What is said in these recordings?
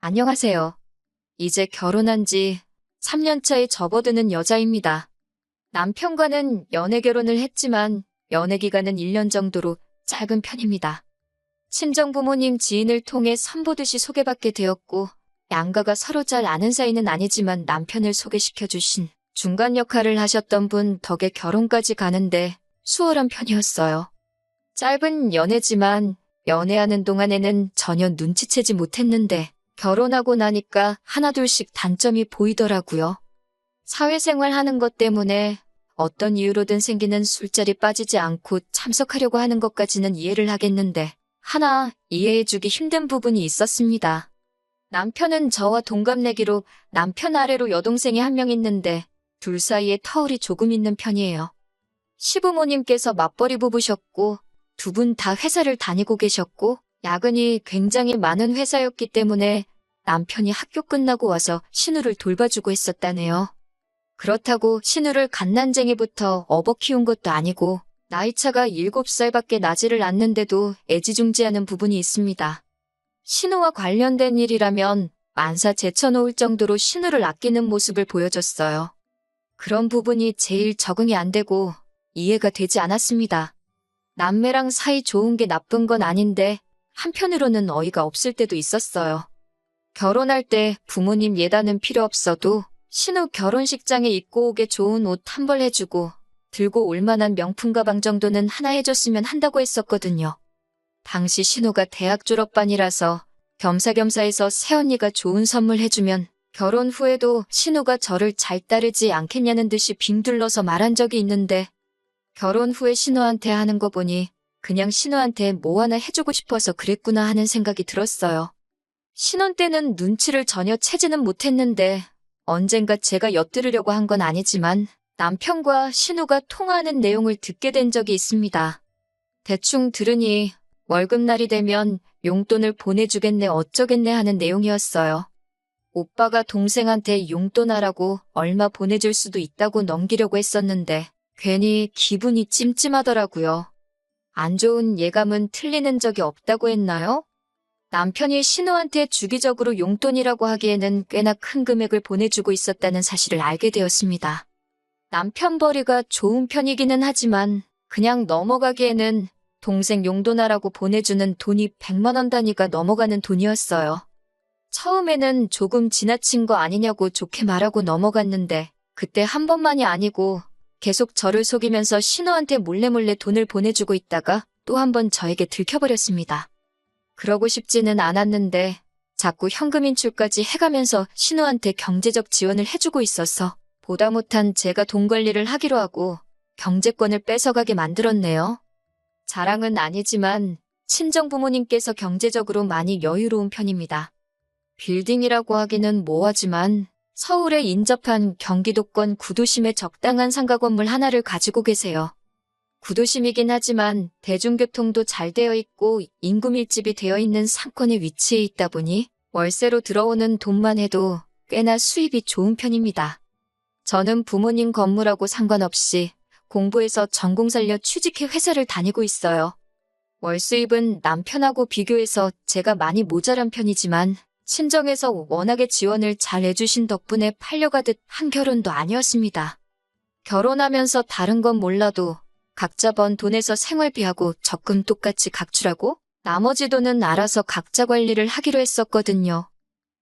안녕하세요. 이제 결혼한 지 3년 차에 접어드는 여자입니다. 남편과는 연애 결혼을 했지만 연애 기간은 1년 정도로 짧은 편입니다. 친정부모님 지인을 통해 선보듯이 소개받게 되었고 양가가 서로 잘 아는 사이는 아니지만 남편을 소개시켜 주신 중간 역할을 하셨던 분 덕에 결혼까지 가는데 수월한 편이었어요. 짧은 연애지만 연애하는 동안에는 전혀 눈치채지 못했는데 결혼하고 나니까 하나둘씩 단점이 보이더라고요. 사회생활 하는 것 때문에 어떤 이유로든 생기는 술자리 빠지지 않고 참석하려고 하는 것까지는 이해를 하겠는데 하나 이해해주기 힘든 부분이 있었습니다. 남편은 저와 동갑내기로 남편 아래로 여동생이 한 명 있는데 둘 사이에 터울이 조금 있는 편이에요. 시부모님께서 맞벌이 부부셨고 두 분 다 회사를 다니고 계셨고 야근이 굉장히 많은 회사였기 때문에 남편이 학교 끝나고 와서 신우를 돌봐주고 했었다네요. 그렇다고 신우를 갓난쟁이부터 업어 키운 것도 아니고 나이차가 7살밖에 나지를 않는데도 애지중지하는 부분이 있습니다. 신우와 관련된 일이라면 만사 제쳐놓을 정도로 신우를 아끼는 모습을 보여줬어요. 그런 부분이 제일 적응이 안 되고 이해가 되지 않았습니다. 남매랑 사이 좋은 게 나쁜 건 아닌데 한편으로는 어이가 없을 때도 있었어요. 결혼할 때 부모님 예단은 필요 없어도 신우 결혼식장에 입고 오게 좋은 옷 한 벌 해주고 들고 올 만한 명품 가방 정도는 하나 해줬으면 한다고 했었거든요. 당시 신우가 대학 졸업반이라서 겸사겸사해서 새언니가 좋은 선물 해주면 결혼 후에도 신우가 저를 잘 따르지 않겠냐는 듯이 빙둘러서 말한 적이 있는데 결혼 후에 신우한테 하는 거 보니 그냥 신우한테 뭐 하나 해주고 싶어서 그랬구나 하는 생각이 들었어요. 신혼 때는 눈치를 전혀 채지는 못했는데 언젠가 제가 엿들으려고 한 건 아니지만 남편과 신우가 통화하는 내용을 듣게 된 적이 있습니다. 대충 들으니 월급날이 되면 용돈을 보내주겠네 어쩌겠네 하는 내용이었어요. 오빠가 동생한테 용돈하라고 얼마 보내줄 수도 있다고 넘기려고 했었는데 괜히 기분이 찜찜하더라고요. 안 좋은 예감은 틀리는 적이 없다고 했나요? 남편이 신우한테 주기적으로 용돈이라고 하기에는 꽤나 큰 금액을 보내주고 있었다는 사실을 알게 되었습니다. 남편 벌이가 좋은 편이기는 하지만 그냥 넘어가기에는 동생 용돈하라고 보내주는 돈이 100만 원 단위가 넘어가는 돈이었어요. 처음에는 조금 지나친 거 아니냐고 좋게 말하고 넘어갔는데 그때 한 번만이 아니고 계속 저를 속이면서 신우한테 몰래몰래 돈을 보내주고 있다가 또 한 번 저에게 들켜버렸습니다. 그러고 싶지는 않았는데 자꾸 현금 인출까지 해가면서 신우한테 경제적 지원을 해주고 있어서 보다 못한 제가 돈 관리를 하기로 하고 경제권을 뺏어가게 만들었네요. 자랑은 아니지만 친정부모님께서 경제적으로 많이 여유로운 편입니다. 빌딩이라고 하기는 뭐하지만 서울에 인접한 경기도권 구도심에 적당한 상가 건물 하나를 가지고 계세요. 구도심이긴 하지만 대중교통도 잘 되어 있고 인구 밀집이 되어 있는 상권에 위치해 있다 보니 월세로 들어오는 돈만 해도 꽤나 수입이 좋은 편입니다. 저는 부모님 건물하고 상관없이 공부해서 전공 살려 취직해 회사를 다니고 있어요. 월 수입은 남편하고 비교해서 제가 많이 모자란 편이지만 친정에서 워낙에 지원을 잘 해주신 덕분에 팔려가듯 한 결혼도 아니었습니다. 결혼하면서 다른 건 몰라도 각자 번 돈에서 생활비하고 적금 똑같이 각출하고 나머지 돈은 알아서 각자 관리를 하기로 했었거든요.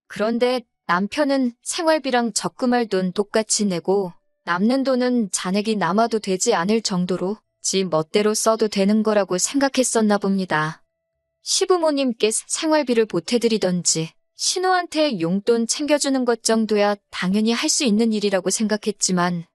그런데 남편은 생활비랑 적금할 돈 똑같이 내고 남는 돈은 잔액이 남아도 되지 않을 정도로 지 멋대로 써도 되는 거라고 생각했었나 봅니다. 시부모님께 생활비를 보태드리던지 신우한테 용돈 챙겨주는 것 정도야 당연히 할 수 있는 일이라고 생각했지만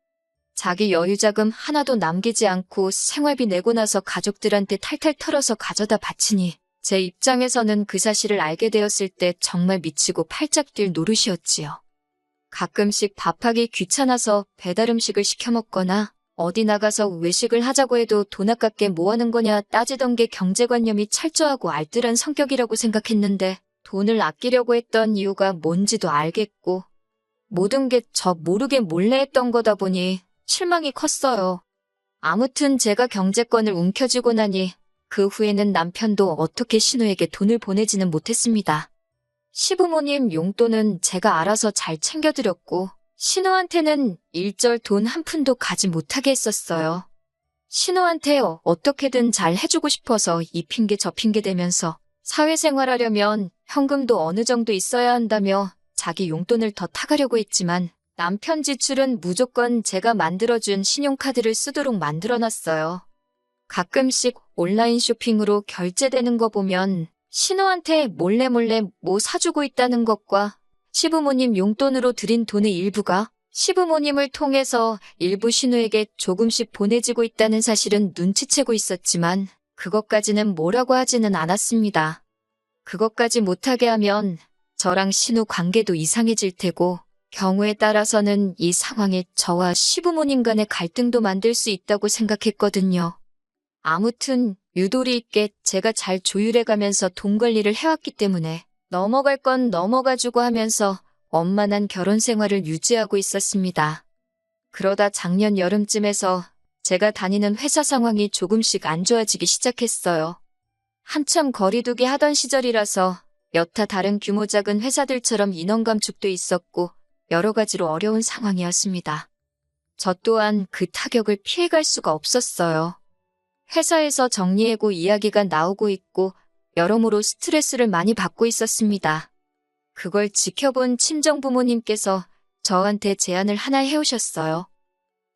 자기 여유자금 하나도 남기지 않고 생활비 내고 나서 가족들한테 탈탈 털어서 가져다 바치니 제 입장에서는 그 사실을 알게 되었을 때 정말 미치고 팔짝 뛸 노릇이었지요. 가끔씩 밥하기 귀찮아서 배달 음식을 시켜 먹거나 어디 나가서 외식을 하자고 해도 돈 아깝게 뭐 하는 거냐 따지던 게 경제관념이 철저하고 알뜰한 성격이라고 생각했는데 돈을 아끼려고 했던 이유가 뭔지도 알겠고 모든 게 저 모르게 몰래 했던 거다 보니 실망이 컸어요. 아무튼 제가 경제권을 움켜쥐고 나니 그 후에는 남편도 어떻게 신우에게 돈을 보내지는 못했습니다. 시부모님 용돈은 제가 알아서 잘 챙겨드렸고, 신우한테는 일절 돈 한 푼도 가지 못하게 했었어요. 신우한테 어떻게든 잘 해주고 싶어서 이 핑계 저 핑계 대면서 사회생활하려면 현금도 어느 정도 있어야 한다며 자기 용돈을 더 타가려고 했지만 남편 지출은 무조건 제가 만들어준 신용카드를 쓰도록 만들어놨어요. 가끔씩 온라인 쇼핑으로 결제되는 거 보면 신우한테 몰래 뭐 사주고 있다는 것과 시부모님 용돈으로 드린 돈의 일부가 시부모님을 통해서 일부 신우에게 조금씩 보내지고 있다는 사실은 눈치채고 있었지만 그것까지는 뭐라고 하지는 않았습니다. 그것까지 못하게 하면 저랑 신우 관계도 이상해질 테고 경우에 따라서는 이 상황에 저와 시부모님 간의 갈등도 만들 수 있다고 생각했거든요. 아무튼 유도리 있게 제가 잘 조율해가면서 돈 관리를 해왔기 때문에 넘어갈 건 넘어가주고 하면서 원만한 결혼 생활을 유지하고 있었습니다. 그러다 작년 여름쯤에서 제가 다니는 회사 상황이 조금씩 안 좋아지기 시작했어요. 한참 거리두기 하던 시절이라서 여타 다른 규모 작은 회사들처럼 인원 감축도 있었고 여러 가지로 어려운 상황이었습니다. 저 또한 그 타격을 피해갈 수가 없었어요. 회사에서 정리해고 이야기가 나오고 있고 여러모로 스트레스를 많이 받고 있었습니다. 그걸 지켜본 친정부모님께서 저한테 제안을 하나 해오셨어요.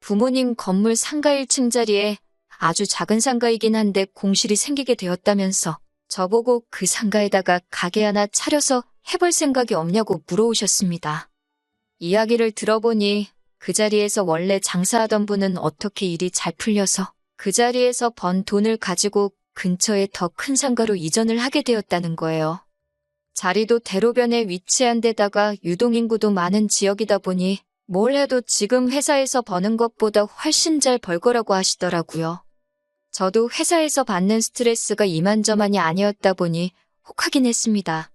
부모님 건물 상가 1층 자리에 아주 작은 상가이긴 한데 공실이 생기게 되었다면서 저보고 그 상가에다가 가게 하나 차려서 해볼 생각이 없냐고 물어오셨습니다. 이야기를 들어보니 그 자리에서 원래 장사하던 분은 어떻게 일이 잘 풀려서 그 자리에서 번 돈을 가지고 근처에 더 큰 상가로 이전을 하게 되었다는 거예요. 자리도 대로변에 위치한 데다가 유동인구도 많은 지역이다 보니 뭘 해도 지금 회사에서 버는 것보다 훨씬 잘 벌 거라고 하시더라고요. 저도 회사에서 받는 스트레스가 이만저만이 아니었다 보니 혹하긴 했습니다.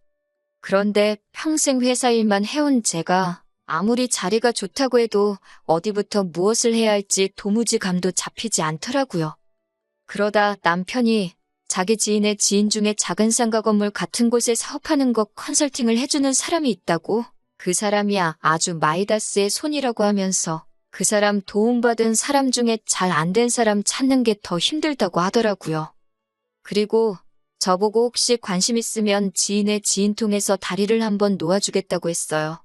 그런데 평생 회사 일만 해온 제가 아무리 자리가 좋다고 해도 어디부터 무엇을 해야 할지 도무지 감도 잡히지 않더라고요. 그러다 남편이 자기 지인의 지인 중에 작은 상가 건물 같은 곳에 사업하는 거 컨설팅을 해주는 사람이 있다고, 그 사람이 아주 마이다스의 손이라고 하면서 그 사람 도움받은 사람 중에 잘 안 된 사람 찾는 게 더 힘들다고 하더라고요. 그리고 저보고 혹시 관심 있으면 지인의 지인 통해서 다리를 한번 놓아주겠다고 했어요.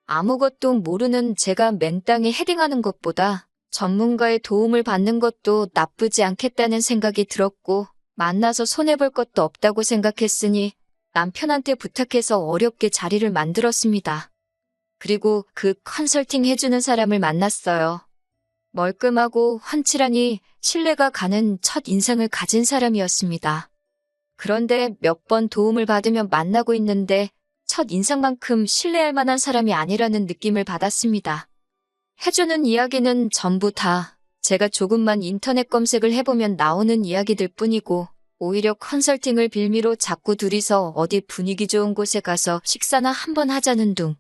아무것도 모르는 제가 맨땅에 헤딩하는 것보다 전문가의 도움을 받는 것도 나쁘지 않겠다는 생각이 들었고 만나서 손해볼 것도 없다고 생각했으니 남편한테 부탁해서 어렵게 자리를 만들었습니다. 그리고 그 컨설팅 해주는 사람을 만났어요. 멀끔하고 훤칠하니 신뢰가 가는 첫 인상을 가진 사람이었습니다. 그런데 몇 번 도움을 받으며 만나고 있는데 첫 인상만큼 신뢰할 만한 사람이 아니라는 느낌을 받았습니다. 해주는 이야기는 전부 다 제가 조금만 인터넷 검색을 해보면 나오는 이야기들 뿐이고 오히려 컨설팅을 빌미로 자꾸 둘이서 어디 분위기 좋은 곳에 가서 식사나 한번 하자는 둥.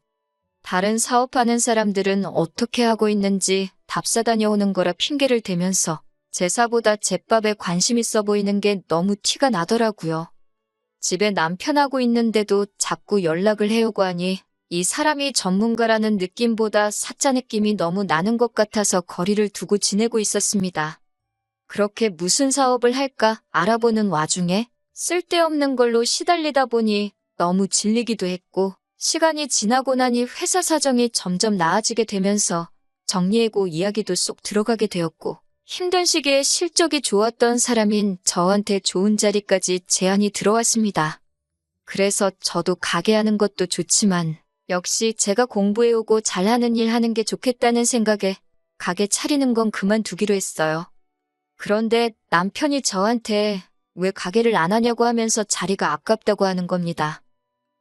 다른 사업하는 사람들은 어떻게 하고 있는지 답사 다녀오는 거라 핑계를 대면서 제사보다 제밥에 관심 있어 보이는 게 너무 티가 나더라고요. 집에 남편하고 있는데도 자꾸 연락을 해오고 하니 이 사람이 전문가라는 느낌보다 사짜 느낌이 너무 나는 것 같아서 거리를 두고 지내고 있었습니다. 그렇게 무슨 사업을 할까 알아보는 와중에 쓸데없는 걸로 시달리다 보니 너무 질리기도 했고 시간이 지나고 나니 회사 사정이 점점 나아지게 되면서 정리해고 이야기도 쏙 들어가게 되었고 힘든 시기에 실적이 좋았던 사람인 저한테 좋은 자리까지 제안이 들어왔습니다. 그래서 저도 가게 하는 것도 좋지만 역시 제가 공부해오고 잘하는 일 하는 게 좋겠다는 생각에 가게 차리는 건 그만두기로 했어요. 그런데 남편이 저한테 왜 가게를 안 하냐고 하면서 자리가 아깝다고 하는 겁니다.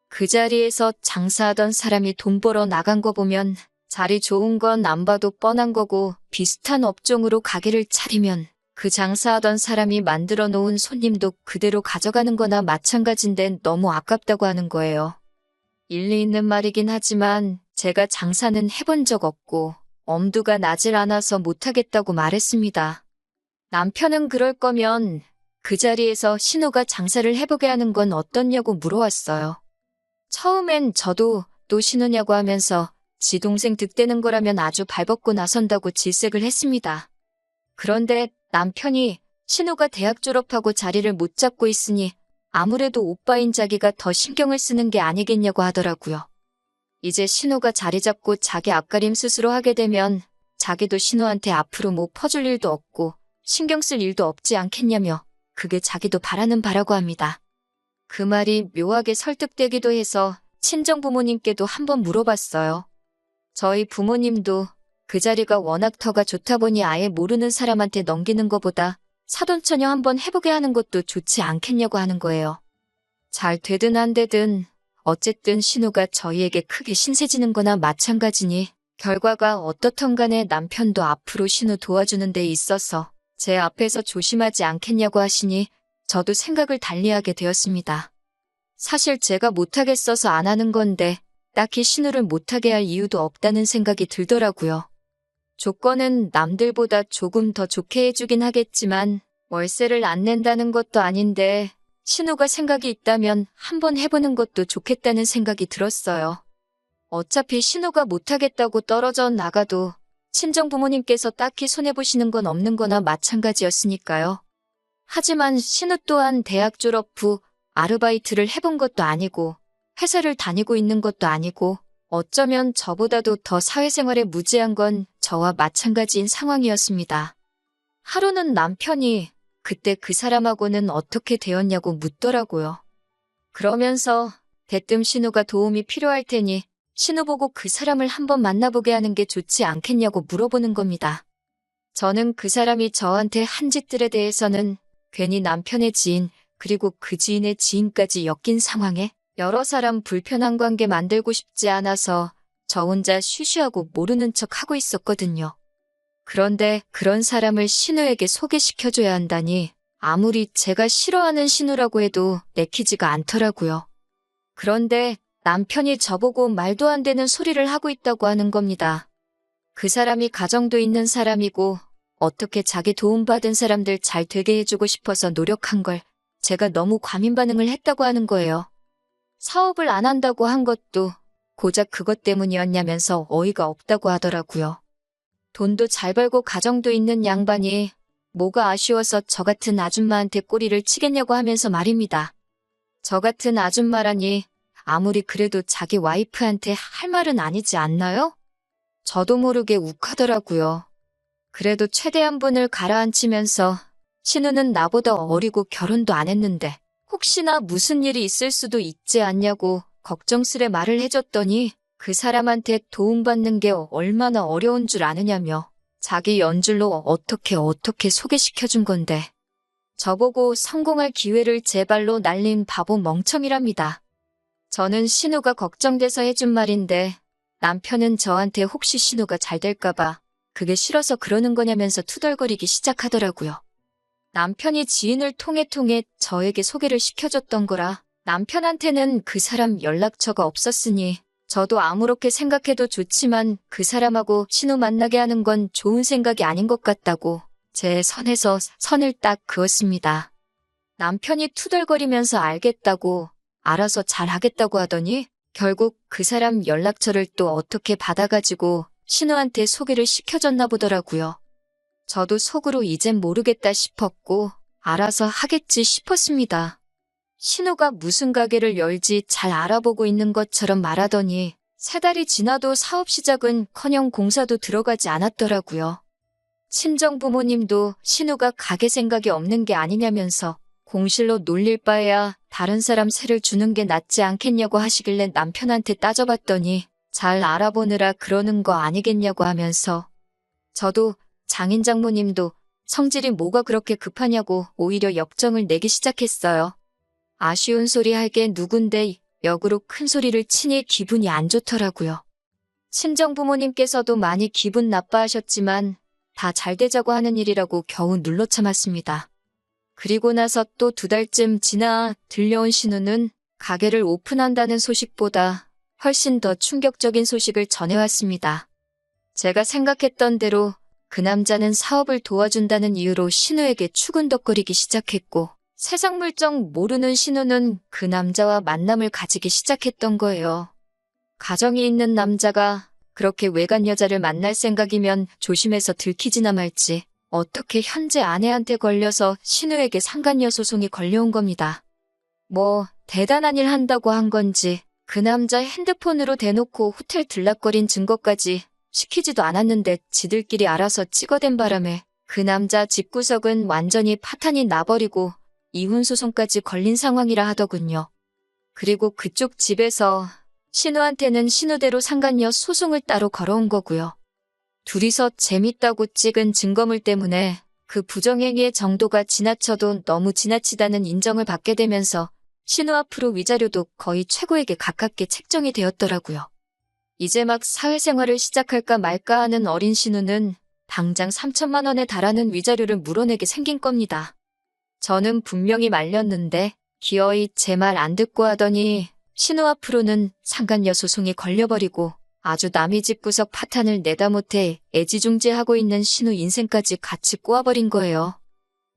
그 자리에서 장사하던 사람이 돈 벌어 나간 거 보면 자리 좋은 건 안 봐도 뻔한 거고 비슷한 업종으로 가게를 차리면 그 장사하던 사람이 만들어 놓은 손님도 그대로 가져가는 거나 마찬가지인데 너무 아깝다고 하는 거예요. 일리 있는 말이긴 하지만 제가 장사는 해본 적 없고 엄두가 나질 않아서 못하겠다고 말했습니다. 남편은 그럴 거면 그 자리에서 신우가 장사를 해보게 하는 건 어떻냐고 물어왔어요. 처음엔 저도 또 신우냐고 하면서 지 동생 득대는 거라면 아주 발벗고 나선다고 질색을 했습니다. 그런데 남편이 신우가 대학 졸업하고 자리를 못 잡고 있으니 아무래도 오빠인 자기가 더 신경을 쓰는 게 아니겠냐고 하더라고요. 이제 신우가 자리 잡고 자기 앞가림 스스로 하게 되면 자기도 신우한테 앞으로 뭐 퍼줄 일도 없고 신경 쓸 일도 없지 않겠냐며 그게 자기도 바라는 바라고 합니다. 그 말이 묘하게 설득되기도 해서 친정 부모님께도 한번 물어봤어요. 저희 부모님도 그 자리가 워낙 터가 좋다 보니 아예 모르는 사람한테 넘기는 것보다 사돈처녀 한번 해보게 하는 것도 좋지 않겠냐고 하는 거예요. 잘 되든 안 되든 어쨌든 신우가 저희에게 크게 신세지는 거나 마찬가지니 결과가 어떻든 간에 남편도 앞으로 신우 도와주는 데 있어서 제 앞에서 조심하지 않겠냐고 하시니 저도 생각을 달리하게 되었습니다. 사실 제가 못하겠어서 안 하는 건데 딱히 신우를 못하게 할 이유도 없다는 생각이 들더라고요. 조건은 남들보다 조금 더 좋게 해주긴 하겠지만 월세를 안 낸다는 것도 아닌데 신우가 생각이 있다면 한번 해보는 것도 좋겠다는 생각이 들었어요. 어차피 신우가 못하겠다고 떨어져 나가도 친정 부모님께서 딱히 손해보시는 건 없는 거나 마찬가지였으니까요. 하지만 신우 또한 대학 졸업 후 아르바이트를 해본 것도 아니고 회사를 다니고 있는 것도 아니고 어쩌면 저보다도 더 사회생활에 무지한 건 저와 마찬가지인 상황이었습니다. 하루는 남편이 그때 그 사람하고는 어떻게 되었냐고 묻더라고요. 그러면서 대뜸 신우가 도움이 필요할 테니 신우 보고 그 사람을 한번 만나보게 하는 게 좋지 않겠냐고 물어보는 겁니다. 저는 그 사람이 저한테 한 짓들에 대해서는 괜히 남편의 지인 그리고 그 지인의 지인까지 엮인 상황에 여러 사람 불편한 관계 만들고 싶지 않아서 저 혼자 쉬쉬하고 모르는 척 하고 있었거든요. 그런데 그런 사람을 신우에게 소개시켜줘야 한다니 아무리 제가 싫어하는 신우라고 해도 내키지가 않더라고요. 그런데 남편이 저보고 말도 안 되는 소리를 하고 있다고 하는 겁니다. 그 사람이 가정도 있는 사람이고 어떻게 자기 도움받은 사람들 잘 되게 해주고 싶어서 노력한 걸 제가 너무 과민 반응을 했다고 하는 거예요. 사업을 안 한다고 한 것도 고작 그것 때문이었냐면서 어이가 없다고 하더라고요. 돈도 잘 벌고 가정도 있는 양반이 뭐가 아쉬워서 저 같은 아줌마한테 꼬리를 치겠냐고 하면서 말입니다. 저 같은 아줌마라니 아무리 그래도 자기 와이프한테 할 말은 아니지 않나요? 저도 모르게 욱하더라고요. 그래도 최대한 분을 가라앉히면서 신우는 나보다 어리고 결혼도 안 했는데 혹시나 무슨 일이 있을 수도 있지 않냐고 걱정스레 말을 해줬더니 그 사람한테 도움받는 게 얼마나 어려운 줄 아느냐며 자기 연줄로 어떻게 소개시켜준 건데 저보고 성공할 기회를 제 발로 날린 바보 멍청이랍니다. 저는 신우가 걱정돼서 해준 말인데 남편은 저한테 혹시 신우가 잘 될까봐 그게 싫어서 그러는 거냐면서 투덜거리기 시작하더라고요. 남편이 지인을 통해 저에게 소개를 시켜줬던 거라 남편한테는 그 사람 연락처가 없었으니 저도 아무렇게 생각해도 좋지만 그 사람하고 신우 만나게 하는 건 좋은 생각이 아닌 것 같다고 제 선에서 선을 딱 그었습니다. 남편이 투덜거리면서 알겠다고 알아서 잘하겠다고 하더니 결국 그 사람 연락처를 또 어떻게 받아가지고 신우한테 소개를 시켜줬나 보더라고요. 저도 속으로 이젠 모르겠다 싶었고 알아서 하겠지 싶었습니다. 신우가 무슨 가게를 열지 잘 알아보고 있는 것처럼 말하더니 3달이 지나도 사업 시작은커녕 공사도 들어가지 않았더라고요. 친정 부모님도 신우가 가게 생각이 없는 게 아니냐면서 공실로 놀릴 바에야 다른 사람 세를 주는 게 낫지 않겠냐고 하시길래 남편한테 따져봤더니 잘 알아보느라 그러는 거 아니겠냐고 하면서 저도 장인 장모님도 성질이 뭐가 그렇게 급하냐고 오히려 역정을 내기 시작했어요. 아쉬운 소리 할 게 누군데 역으로 큰 소리를 치니 기분이 안 좋더라고요. 친정 부모님께서도 많이 기분 나빠하셨지만 다 잘 되자고 하는 일이라고 겨우 눌러 참았습니다. 그리고 나서 또 2달쯤 지나 들려온 신우는 가게를 오픈한다는 소식보다 훨씬 더 충격적인 소식을 전해왔습니다. 제가 생각했던 대로 그 남자는 사업을 도와준다는 이유로 신우에게 추근덕거리기 시작했고 세상 물정 모르는 신우는 그 남자와 만남을 가지기 시작했던 거예요. 가정이 있는 남자가 그렇게 외간 여자를 만날 생각이면 조심해서 들키지나 말지. 어떻게 현재 아내한테 걸려서 신우에게 상간녀 소송이 걸려온 겁니다. 뭐 대단한 일 한다고 한 건지 그 남자 핸드폰으로 대놓고 호텔 들락거린 증거까지 시키지도 않았는데 지들끼리 알아서 찍어댄 바람에 그 남자 집구석은 완전히 파탄이 나버리고 이혼 소송까지 걸린 상황이라 하더군요. 그리고 그쪽 집에서 신우한테는 신우대로 상간녀 소송을 따로 걸어온 거고요. 둘이서 재밌다고 찍은 증거물 때문에 그 부정행위의 정도가 지나쳐도 너무 지나치다는 인정을 받게 되면서 신우 앞으로 위자료도 거의 최고액에 가깝게 책정이 되었더라고요. 이제 막 사회생활을 시작할까 말까 하는 어린 신우는 당장 3천만 원에 달하는 위자료를 물어내게 생긴 겁니다. 저는 분명히 말렸는데 기어이 제 말 안 듣고 하더니 신우 앞으로는 상간녀 소송이 걸려버리고 아주 남의 집 구석 파탄을 내다 못해 애지중지하고 있는 신우 인생까지 같이 꼬아버린 거예요.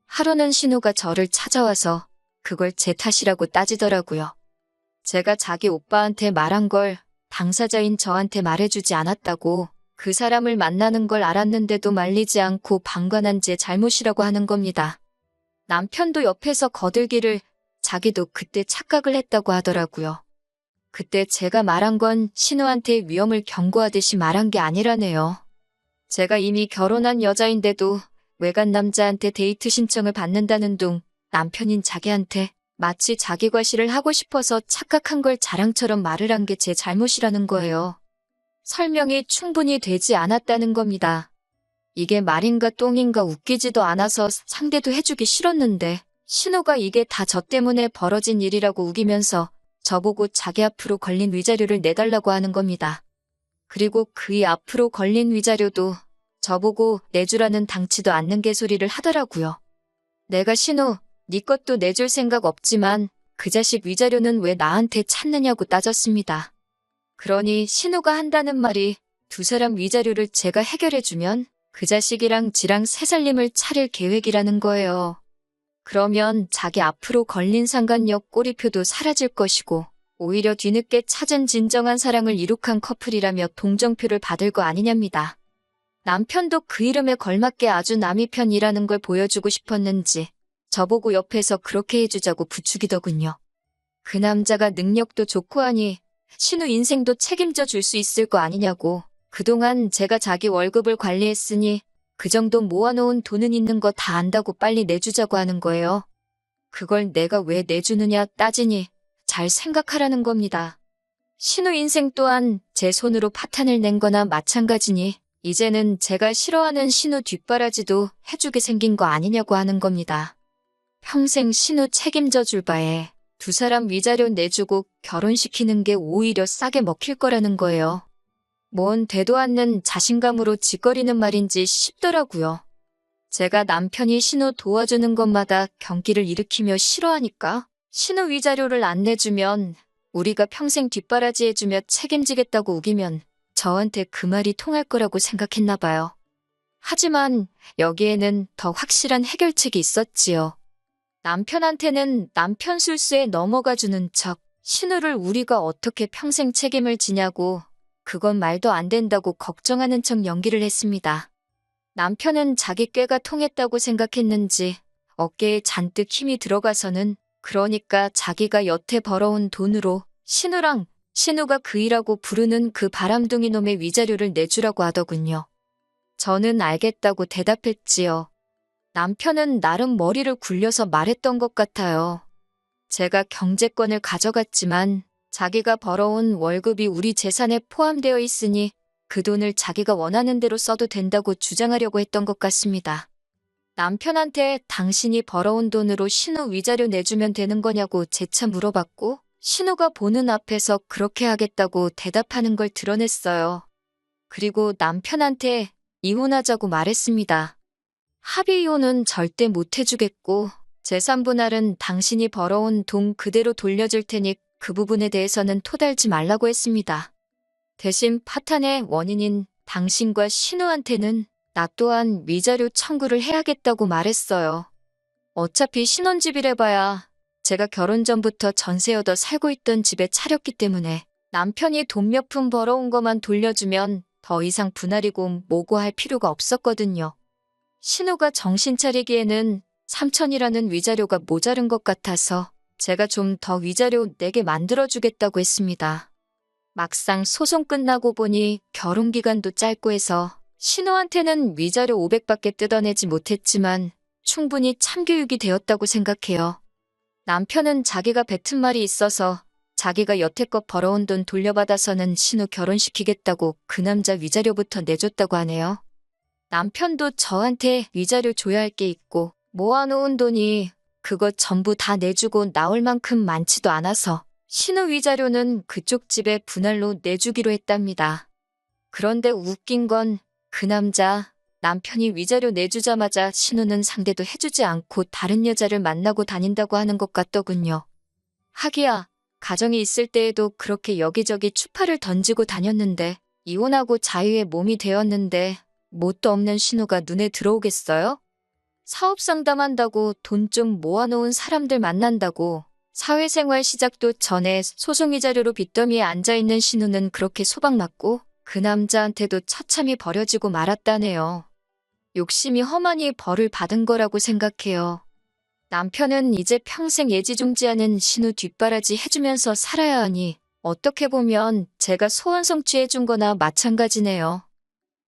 하루는 신우가 저를 찾아와서 그걸 제 탓이라고 따지더라고요. 제가 자기 오빠한테 말한 걸 당사자인 저한테 말해주지 않았다고 그 사람을 만나는 걸 알았는데도 말리지 않고 방관한 제 잘못이라고 하는 겁니다. 남편도 옆에서 거들기를 자기도 그때 착각을 했다고 하더라고요. 그때 제가 말한 건 신우한테 위험을 경고하듯이 말한 게 아니라네요. 제가 이미 결혼한 여자인데도 외간 남자한테 데이트 신청을 받는다는 둥 남편인 자기한테 마치 자기 과시를 하고 싶어서 착각한 걸 자랑처럼 말을 한 게 제 잘못이라는 거예요. 설명이 충분히 되지 않았다는 겁니다. 이게 말인가 똥인가 웃기지도 않아서 상대도 해주기 싫었는데 신우가 이게 다 저 때문에 벌어진 일이라고 우기면서 저보고 자기 앞으로 걸린 위자료를 내달라고 하는 겁니다. 그리고 그이 앞으로 걸린 위자료도 저보고 내주라는 당치도 않는 개소리를 하더라고요. 내가 신우, 네 것도 내줄 생각 없지만 그 자식 위자료는 왜 나한테 찾느냐고 따졌습니다. 그러니 신우가 한다는 말이 두 사람 위자료를 제가 해결해주면 그 자식이랑 지랑 새살림을 차릴 계획이라는 거예요. 그러면 자기 앞으로 걸린 상간녀 꼬리표도 사라질 것이고 오히려 뒤늦게 찾은 진정한 사랑을 이룩한 커플이라며 동정표를 받을 거 아니냐입니다. 남편도 그 이름에 걸맞게 아주 남이 편이라는 걸 보여주고 싶었는지 저보고 옆에서 그렇게 해주자고 부추기더군요. 그 남자가 능력도 좋고 하니 신우 인생도 책임져 줄 수 있을 거 아니냐고. 그동안 제가 자기 월급을 관리했으니 그 정도 모아놓은 돈은 있는 거 다 안다고 빨리 내주자고 하는 거예요. 그걸 내가 왜 내주느냐 따지니 잘 생각하라는 겁니다. 신우 인생 또한 제 손으로 파탄을 낸 거나 마찬가지니 이제는 제가 싫어하는 신우 뒷바라지도 해주게 생긴 거 아니냐고 하는 겁니다. 평생 신우 책임져 줄 바에 두 사람 위자료 내주고 결혼시키는 게 오히려 싸게 먹힐 거라는 거예요. 뭔 되도 않는 자신감으로 짓거리는 말인지 싶더라고요. 제가 남편이 신우 도와주는 것마다 경기를 일으키며 싫어하니까 신우 위자료를 안 내주면 우리가 평생 뒷바라지 해주며 책임지겠다고 우기면 저한테 그 말이 통할 거라고 생각했나 봐요. 하지만 여기에는 더 확실한 해결책이 있었지요. 남편한테는 남편 술수에 넘어가주는 척 신우를 우리가 어떻게 평생 책임을 지냐고 그건 말도 안 된다고 걱정하는 척 연기를 했습니다. 남편은 자기 꾀가 통했다고 생각했는지 어깨에 잔뜩 힘이 들어가서는 그러니까 자기가 여태 벌어온 돈으로 신우가 그 일하고 부르는 그 바람둥이 놈의 위자료를 내주라고 하더군요. 저는 알겠다고 대답했지요. 남편은 나름 머리를 굴려서 말했던 것 같아요. 제가 경제권을 가져갔지만 자기가 벌어온 월급이 우리 재산에 포함되어 있으니 그 돈을 자기가 원하는 대로 써도 된다고 주장하려고 했던 것 같습니다. 남편한테 당신이 벌어온 돈으로 신우 위자료 내주면 되는 거냐고 재차 물어봤고 신우가 보는 앞에서 그렇게 하겠다고 대답하는 걸 드러냈어요. 그리고 남편한테 이혼하자고 말했습니다. 합의 이혼은 절대 못 해주겠고 재산 분할은 당신이 벌어온 돈 그대로 돌려줄 테니 그 부분에 대해서는 토달지 말라고 했습니다. 대신 파탄의 원인인 당신과 신우한테는 나 또한 위자료 청구를 해야겠다고 말했어요. 어차피 신혼집이래봐야 제가 결혼 전부터 전세 얻어 살고 있던 집에 차렸기 때문에 남편이 돈 몇 푼 벌어온 것만 돌려주면 더 이상 분할이고 뭐고 할 필요가 없었거든요. 신우가 정신 차리기에는 3천이라는 위자료가 모자른 것 같아서 제가 좀 더 위자료 내게 만들어주겠다고 했습니다. 막상 소송 끝나고 보니 결혼 기간도 짧고 해서 신우한테는 위자료 500밖에 뜯어내지 못했지만 충분히 참교육이 되었다고 생각해요. 남편은 자기가 뱉은 말이 있어서 자기가 여태껏 벌어온 돈 돌려받아서는 신우 결혼시키겠다고 그 남자 위자료부터 내줬다고 하네요. 남편도 저한테 위자료 줘야 할 게 있고 모아놓은 돈이 그것 전부 다 내주고 나올 만큼 많지도 않아서 신우 위자료는 그쪽 집에 분할로 내주기로 했답니다. 그런데 웃긴 건 그 남편이 위자료 내주자마자 신우는 상대도 해주지 않고 다른 여자를 만나고 다닌다고 하는 것 같더군요. 하기야, 가정이 있을 때에도 그렇게 여기저기 추파를 던지고 다녔는데 이혼하고 자유의 몸이 되었는데 뭣도 없는 신우가 눈에 들어오겠어요? 사업 상담한다고 돈 좀 모아놓은 사람들 만난다고 사회생활 시작도 전에 소송 위자료로 빚더미에 앉아있는 신우는 그렇게 소박맞고 그 남자한테도 처참히 버려지고 말았다네요. 욕심이 험하니 벌을 받은 거라고 생각해요. 남편은 이제 평생 애지중지하는 신우 뒷바라지 해주면서 살아야 하니 어떻게 보면 제가 소원 성취해준 거나 마찬가지네요.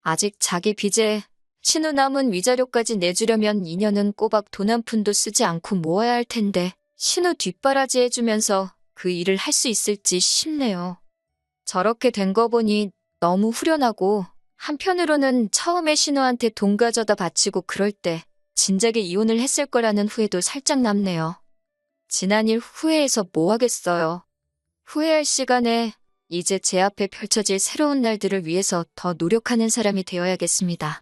아직 자기 빚에 신우 남은 위자료까지 내주려면 2년은 꼬박 돈 한 푼도 쓰지 않고 모아야 할 텐데 신우 뒷바라지 해주면서 그 일을 할 수 있을지 싶네요. 저렇게 된 거 보니 너무 후련하고 한편으로는 처음에 신우한테 돈 가져다 바치고 그럴 때 진작에 이혼을 했을 거라는 후회도 살짝 남네요. 지난 일 후회해서 뭐 하겠어요. 후회할 시간에 이제 제 앞에 펼쳐질 새로운 날들을 위해서 더 노력하는 사람이 되어야겠습니다.